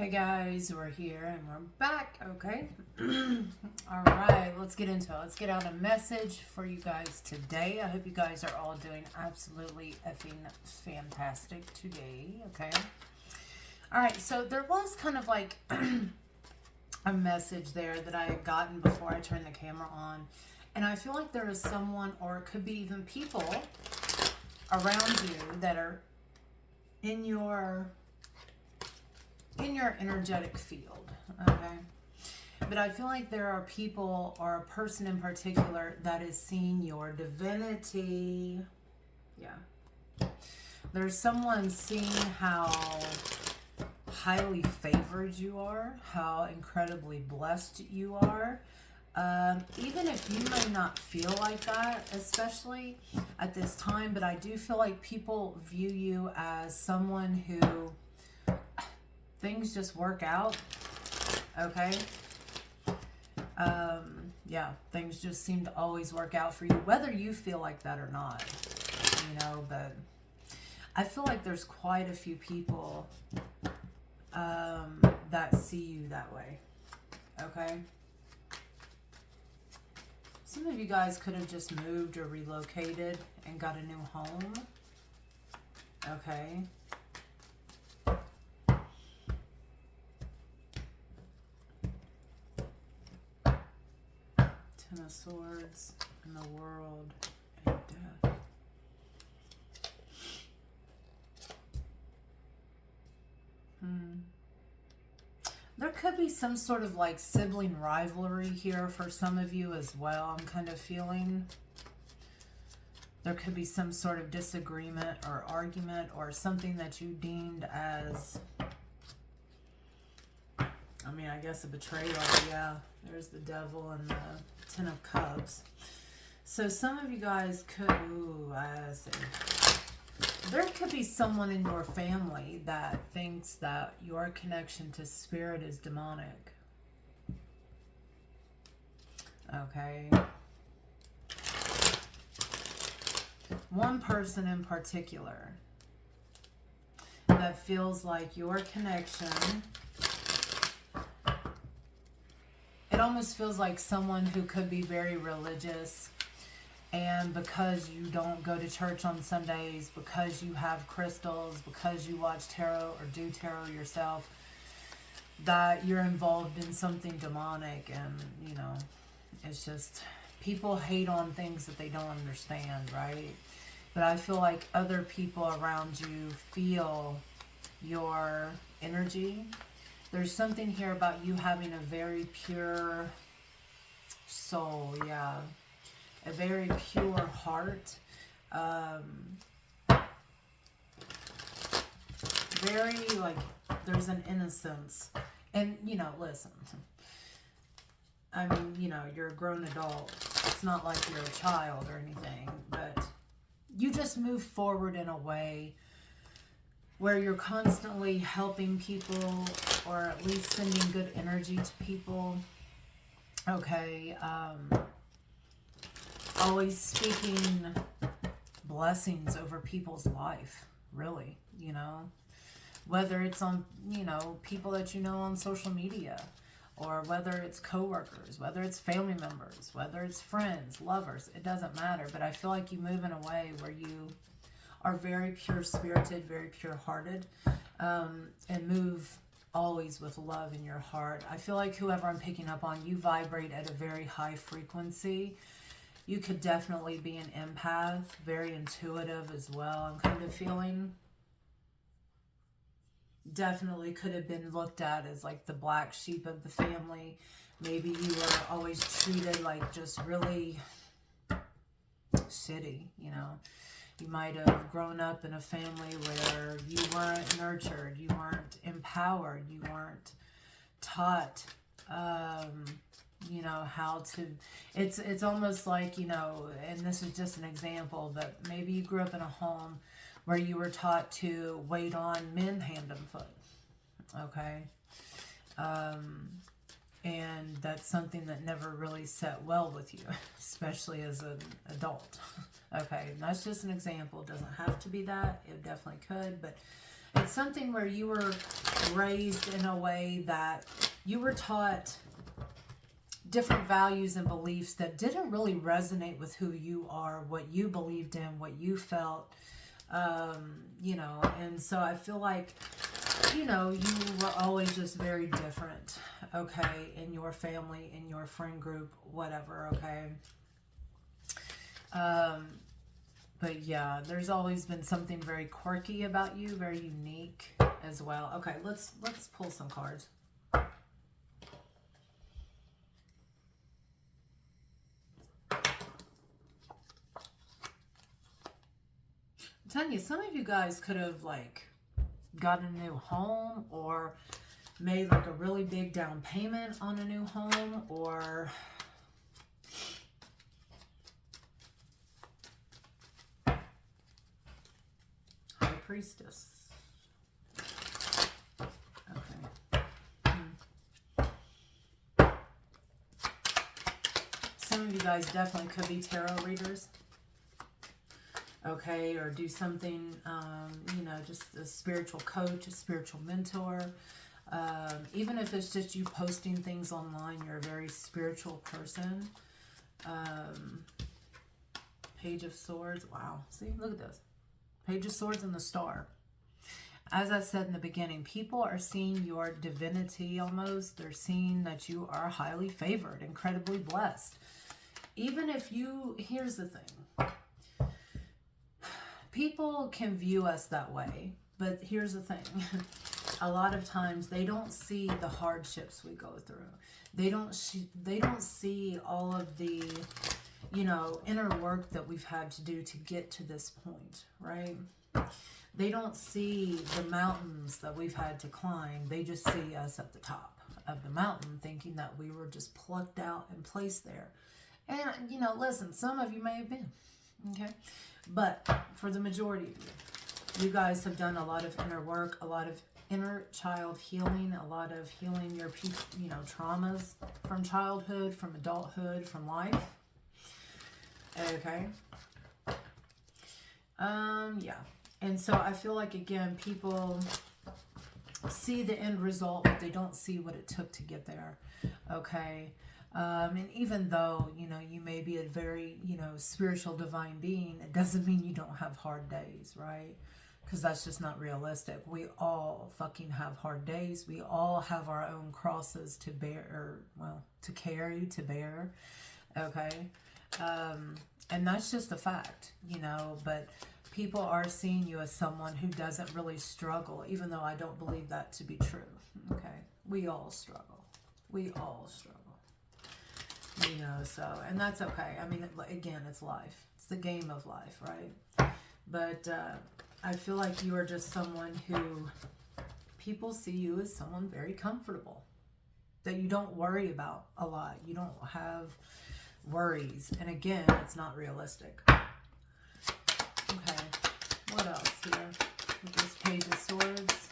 Hey guys, we're here and we're back, okay? Alright, let's get into it. Let's get out a message for you guys today. I hope you guys are all doing absolutely effing fantastic today, okay? Alright, so there was kind of like a message there that I had gotten before I turned the camera on. And I feel like there is someone, or it could be even people around you that are in your energetic field, okay? But I feel like there are people or a person in particular that is seeing your divinity. Yeah. There's someone seeing how highly favored you are, how incredibly blessed you are. Even if you may not feel like that, especially at this time, but I do feel like people view you as someone who things just work out, okay? Yeah, things just seem to always work out for you, whether you feel like that or not, you know, but I feel like there's quite a few people that see you that way, okay? Some of you guys could have just moved or relocated and got a new home, okay? Ten of Swords and the World and Death. There could be some sort of like sibling rivalry here for some of you as well. I'm kind of feeling there could be some sort of disagreement or argument or something that you deemed as, I mean, I guess a betrayal. Yeah, there's the Devil and the Ten of Cups. So some of you guys could, ooh, I see. There could be someone in your family that thinks that your connection to spirit is demonic. Okay. One person in particular that feels like your connection, it almost feels like someone who could be very religious, and because you don't go to church on Sundays, because you have crystals, because you watch tarot or do tarot yourself, that you're involved in something demonic. And, you know, it's just, people hate on things that they don't understand, right? But I feel like other people around you feel your energy. There's something here about you having a very pure soul, yeah. A very pure heart. Very, like, there's an innocence. And, you know, listen. I mean, you know, you're a grown adult. It's not like you're a child or anything. But you just move forward in a way where you're constantly helping people, or at least sending good energy to people. Okay, always speaking blessings over people's life, really, you know, whether it's on, you know, people that you know on social media, or whether it's coworkers, whether it's family members, whether it's friends, lovers, it doesn't matter. But I feel like you move in a way where you are very pure-spirited, very pure-hearted, and move always with love in your heart. I feel like whoever I'm picking up on, you vibrate at a very high frequency. You could definitely be an empath, very intuitive as well, I'm kind of feeling. Definitely could have been looked at as like the black sheep of the family. Maybe you were always treated like just really shitty, you know. You might have grown up in a family where you weren't nurtured, you weren't empowered, you weren't taught, you know, how to, it's almost like, you know, and this is just an example, but maybe you grew up in a home where you were taught to wait on men hand and foot, okay? And that's something that never really set well with you, especially as an adult, okay? And that's just an example. It doesn't have to be that. It definitely could, but it's something where you were raised in a way that you were taught different values and beliefs that didn't really resonate with who you are, what you believed in, what you felt, you know. And so I feel like, you know, you were always just very different, okay, in your family, in your friend group, whatever, okay. But yeah, there's always been something very quirky about you, very unique as well. Okay, let's pull some cards. I'm telling you, some of you guys could have like got a new home or made like a really big down payment on a new home, or Priestess. Okay. Some of you guys definitely could be tarot readers. Okay, or do something, you know, just a spiritual coach, a spiritual mentor. Even if it's just you posting things online, you're a very spiritual person. Page of Swords. Wow. See, look at this. Page of Swords and the Star. As I said in the beginning, people are seeing your divinity almost. They're seeing that you are highly favored, incredibly blessed. Even if you, here's the thing. People can view us that way, but here's the thing. A lot of times they don't see the hardships we go through. They don't see all of the, you know, inner work that we've had to do to get to this point, right? They don't see the mountains that we've had to climb. They just see us at the top of the mountain, thinking that we were just plucked out and placed there. And, you know, listen, some of you may have been, okay? But for the majority of you, you guys have done a lot of inner work, a lot of inner child healing, a lot of healing your, you know, traumas from childhood, from adulthood, from life. Okay. Yeah. And so I feel like, again, people see the end result, but they don't see what it took to get there. Okay. And even though, you know, you may be a very, you know, spiritual divine being, it doesn't mean you don't have hard days, right? Because that's just not realistic. We all fucking have hard days. We all have our own crosses to bear, or, well, to carry, to bear. Okay. And that's just a fact, you know, but people are seeing you as someone who doesn't really struggle, even though I don't believe that to be true. Okay. We all struggle. We all struggle. You know, so, and that's okay. I mean, again, it's life. It's the game of life, right? But I feel like you are just someone who people see you as someone very comfortable, that you don't worry about a lot. You don't have worries. And again, it's not realistic. Okay, what else here with this Page of Swords?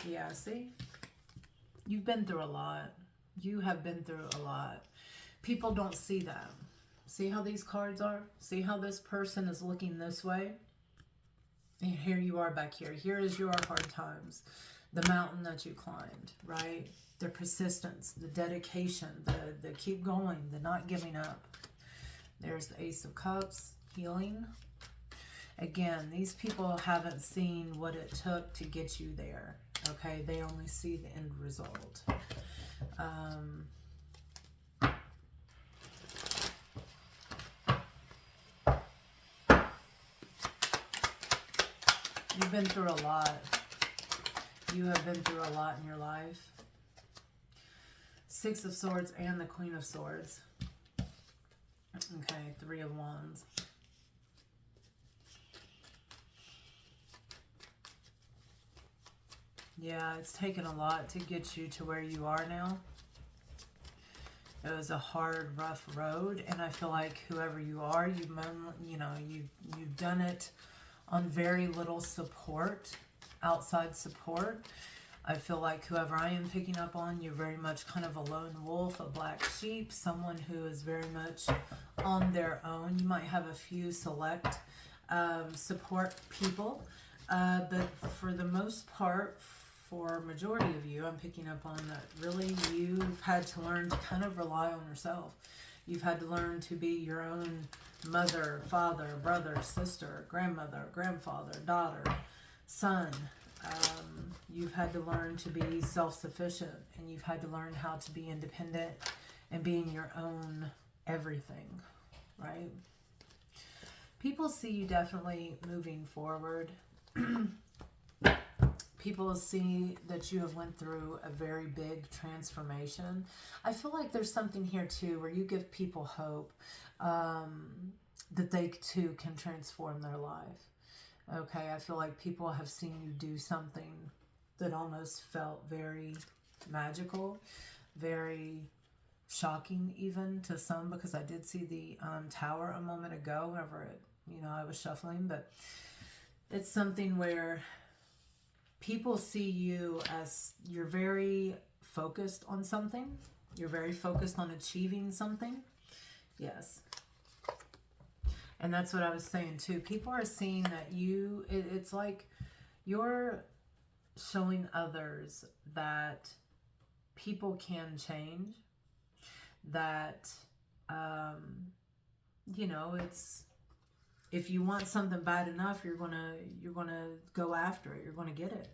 Yeah, see? You've been through a lot. You have been through a lot. People don't see that. See how these cards are? See how this person is looking this way? And here you are back here. Here is your hard times. The mountain that you climbed, right? The persistence, the dedication, the keep going, the not giving up. There's the Ace of Cups, healing. Again, these people haven't seen what it took to get you there. Okay, they only see the end result. You've been through a lot. You have been through a lot in your life. Six of Swords and the Queen of Swords. Okay, Three of Wands. Yeah, it's taken a lot to get you to where you are now. It was a hard, rough road, and I feel like whoever you are, you've done it on very little support. outside support. I feel like whoever I am picking up on, you're very much kind of a lone wolf, a black sheep, someone who is very much on their own. You might have a few select support people, but for the most part, for majority of you, I'm picking up on that really you've had to learn to kind of rely on yourself. You've had to learn to be your own mother, father, brother, sister, grandmother, grandfather, daughter, son. You've had to learn to be self-sufficient, and you've had to learn how to be independent and being your own everything, right? People see you definitely moving forward. People see that you have went through a very big transformation. I feel like there's something here too where you give people hope that they too can transform their life. Okay, I feel like people have seen you do something that almost felt very magical, very shocking even to some, because I did see the tower a moment ago whenever I was shuffling, but it's something where people see you as you're very focused on something. You're very focused on achieving something. Yes. And that's what I was saying too. People are seeing that it's like you're showing others that people can change. That, it's, if you want something bad enough, you're gonna go after it. You're gonna get it,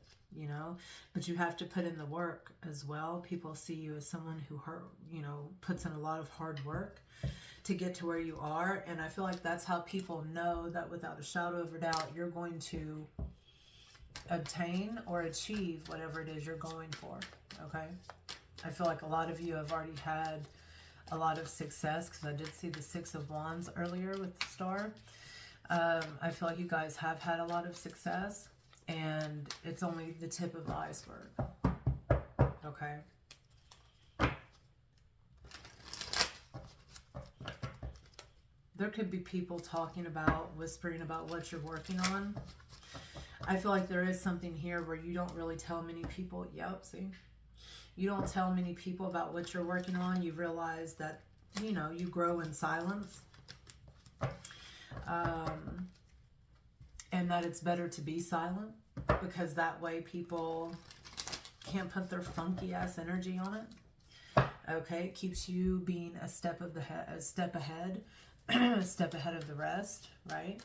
but you have to put in the work as well. People see you as someone who puts in a lot of hard work to get to where you are. And I feel like that's how people know that without a shadow of a doubt, you're going to obtain or achieve whatever it is you're going for. Okay. I feel like a lot of you have already had a lot of success, because I did see the 6 of Wands earlier with the star. I feel like you guys have had a lot of success, and it's only the tip of the iceberg. Okay. There could be people talking about, whispering about what you're working on. I feel like there is something here where you don't really tell many people. Yep, see? You don't tell many people about what you're working on. You realize that, you grow in silence. And that it's better to be silent, because that way people can't put their funky ass energy on it. Okay, it keeps you being a step ahead, a step ahead of the rest, right?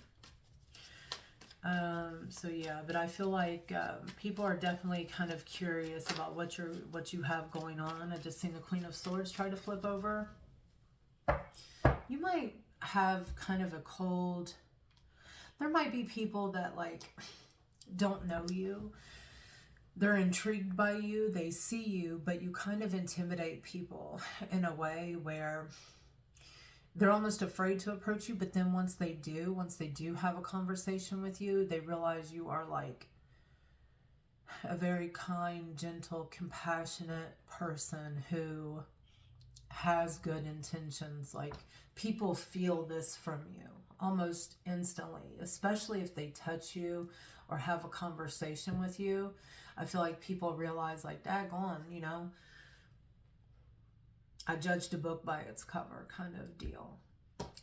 So yeah, but I feel like people are definitely kind of curious about what you have going on. I just seen the Queen of Swords try to flip over. You might have kind of a cold. There might be people that don't know you. They're intrigued by you. They see you, but you kind of intimidate people in a way where they're almost afraid to approach you. But then once they do have a conversation with you, they realize you are like a very kind, gentle, compassionate person who has good intentions. Like, people feel this from you almost instantly, especially if they touch you or have a conversation with you. I feel like people realize, like, daggone, I judged a book by its cover kind of deal.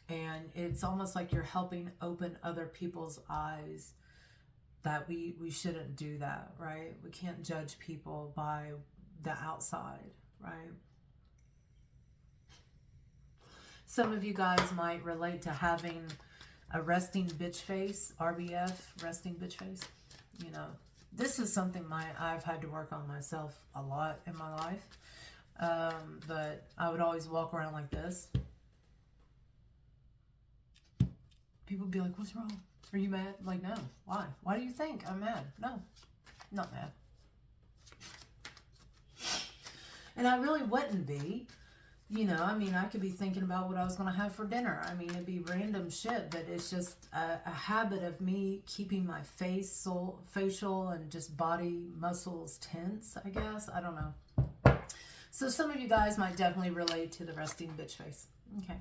And it's almost like you're helping open other people's eyes that we shouldn't do that, right? We can't judge people by the outside, right? Some of you guys might relate to having a resting bitch face, RBF, resting bitch face. This is something I've had to work on myself a lot in my life. But I would always walk around like this. People would be like, what's wrong? Are you mad? Like, no. Why? Why do you think I'm mad? No, I'm not mad. And I really wouldn't be. I could be thinking about what I was going to have for dinner. It'd be random shit, but it's just a habit of me keeping my facial and just body muscles tense, I guess. I don't know. So some of you guys might definitely relate to the resting bitch face. Okay.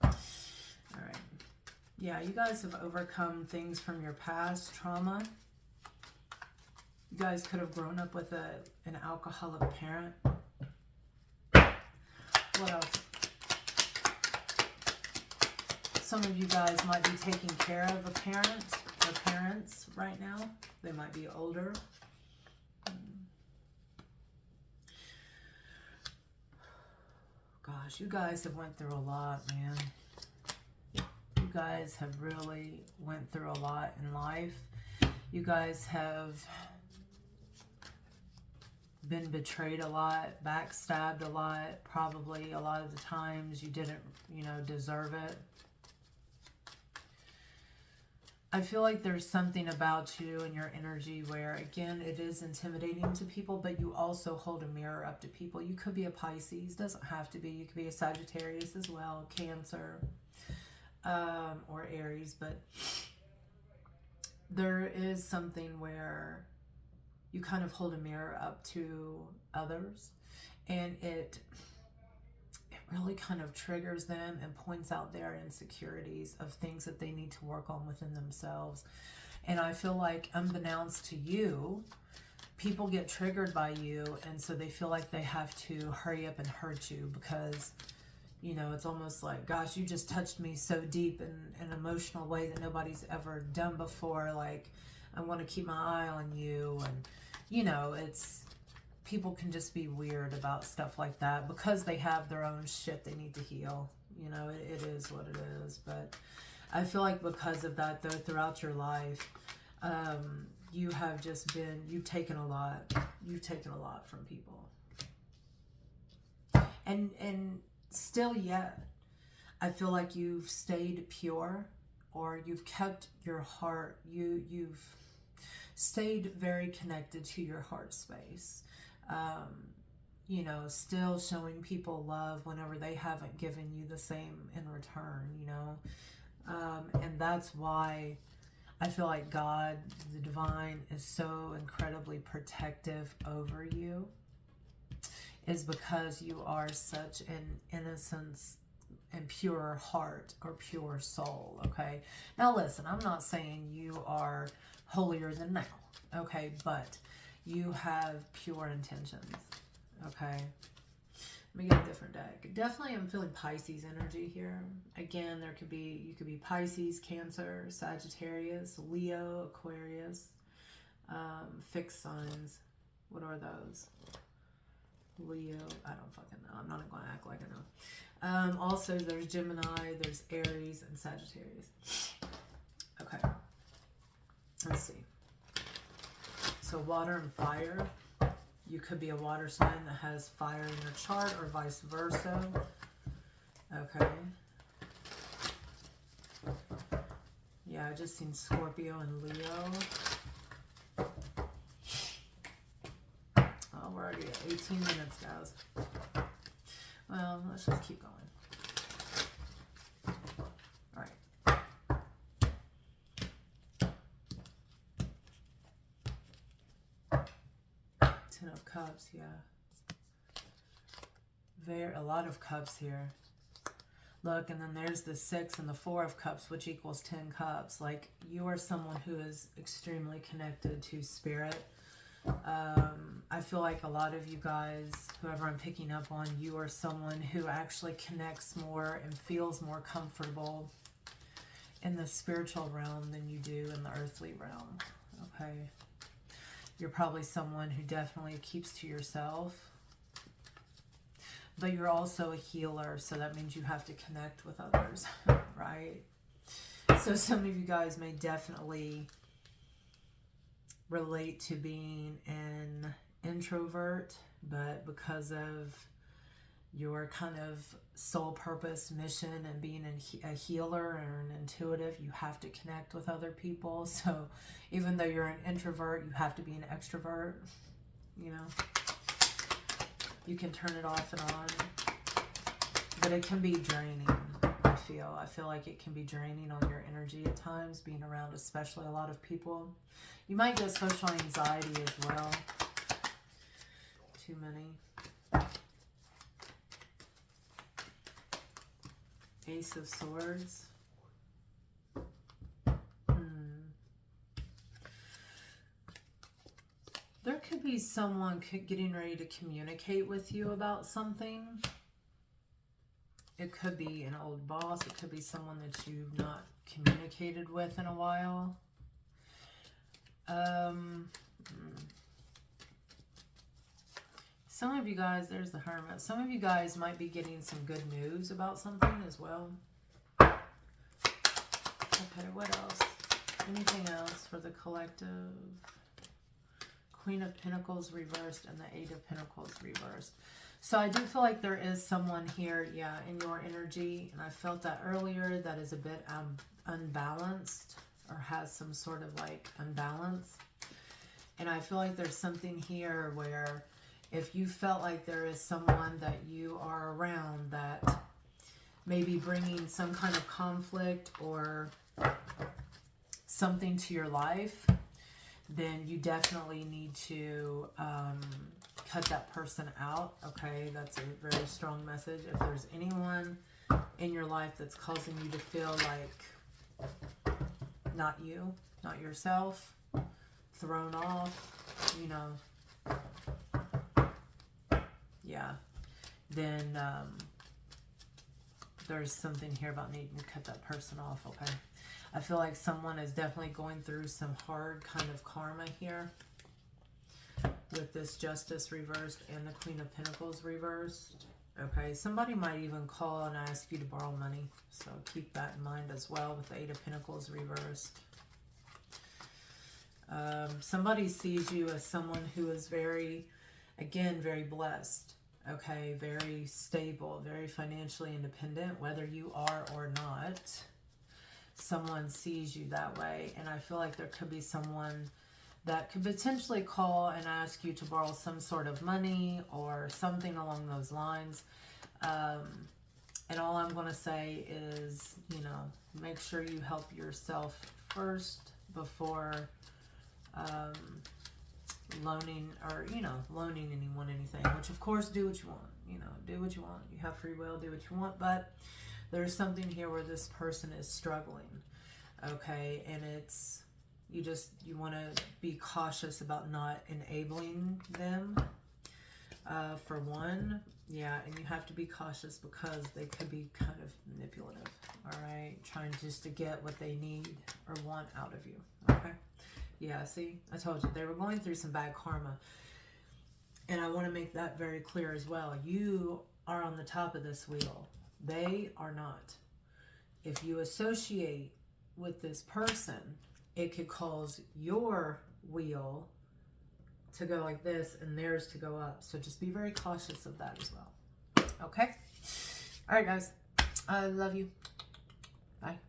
All right. Yeah, you guys have overcome things from your past, trauma. You guys could have grown up with an alcoholic parent. What else? Some of you guys might be taking care of a parent or parents right now. They might be older. Gosh, you guys have went through a lot, man. You guys have really went through a lot in life. You guys have been betrayed a lot, backstabbed a lot. Probably a lot of the times you didn't, you know, deserve it. I feel like there's something about you and your energy where, again, it is intimidating to people, but you also hold a mirror up to people. You could be a Pisces, doesn't have to be. You could be a Sagittarius as well, Cancer, or Aries, but there is something where you kind of hold a mirror up to others, and it really kind of triggers them and points out their insecurities of things that they need to work on within themselves. And I feel like, unbeknownst to you, people get triggered by you, and so they feel like they have to hurry up and hurt you because, you know, it's almost like, gosh, you just touched me so deep in an emotional way that nobody's ever done before. Like, I want to keep my eye on you. And, you know, it's, people can just be weird about stuff like that because they have their own shit they need to heal. You know, it is what it is. But I feel like because of that, though, throughout your life, you have just been, you've taken a lot. You've taken a lot from people. And still yet, I feel like you've stayed pure, or you've kept your heart, you've stayed very connected to your heart space. You know, still showing people love whenever they haven't given you the same in return, you know. And that's why I feel like God, the divine, is so incredibly protective over you, is because you are such an innocence and pure heart or pure soul, okay? Now listen, I'm not saying you are holier than thou, okay? But you have pure intentions, okay? Let me get a different deck. Definitely I'm feeling Pisces energy here. Again, there could be, you could be Pisces, Cancer, Sagittarius, Leo, Aquarius, fixed signs. What are those? Leo, I don't fucking know. I'm not going to act like I know. Also, there's Gemini, there's Aries, and Sagittarius. Okay. Let's see. So water and fire. You could be a water sign that has fire in your chart, or vice versa. Okay. Yeah, I just seen Scorpio and Leo. Oh, we're already at 18 minutes, guys. Well, let's just keep going. All right. 10 of Cups, yeah. A lot of cups here. Look, and then there's the 6 and the 4 of Cups, which equals 10 cups. Like, you are someone who is extremely connected to spirit. I feel like a lot of you guys, whoever I'm picking up on, you are someone who actually connects more and feels more comfortable in the spiritual realm than you do in the earthly realm. Okay. You're probably someone who definitely keeps to yourself. But you're also a healer, so that means you have to connect with others, right? So some of you guys may definitely relate to being an introvert, but because of your kind of soul purpose, mission, and being a healer or an intuitive, you have to connect with other people. So even though you're an introvert, you have to be an extrovert, you know. You can turn it off and on, but it can be draining. I feel like it can be draining on your energy at times, being around especially a lot of people. You might get social anxiety as well. Too many. Ace of Swords. someone getting ready to communicate with you about something. It could be an old boss. It could be someone that you've not communicated with in a while. Some of you guys, there's the Hermit. Some of you guys might be getting some good news about something as well. Okay, what else? Anything else for the collective? Queen of Pentacles reversed and the Eight of Pentacles reversed. So I do feel like there is someone here, yeah, in your energy, and I felt that earlier, that is a bit unbalanced or has some sort of like unbalance. And I feel like there's something here where if you felt like there is someone that you are around that may be bringing some kind of conflict or something to your life, then you definitely need to cut that person out, okay? That's a very strong message. If there's anyone in your life that's causing you to feel like not you, not yourself, thrown off, you know, yeah, then there's something here about needing to cut that person off, okay? I feel like someone is definitely going through some hard kind of karma here with this Justice reversed and the Queen of Pentacles reversed. Okay, somebody might even call and ask you to borrow money, so keep that in mind as well with the Eight of Pentacles reversed. Somebody sees you as someone who is very, again, very blessed. Okay, very stable, very financially independent, whether you are or not. Someone sees you that way, and I feel like there could be someone that could potentially call and ask you to borrow some sort of money or something along those lines. And all I'm going to say is, you know, make sure you help yourself first before loaning or, you know, loaning anyone anything, which of course, do what you want, you know, do what you want. You have free will, do what you want, but there's something here where this person is struggling, okay, and it's, you want to be cautious about not enabling them, for one, yeah, and you have to be cautious because they could be kind of manipulative, all right, trying just to get what they need or want out of you, okay? Yeah, see, I told you, they were going through some bad karma. And I want to make that very clear as well. You are on the top of this wheel. They are not. If you associate with this person, it could cause your wheel to go like this and theirs to go up. So just be very cautious of that as well. Okay? All right, guys. I love you. Bye.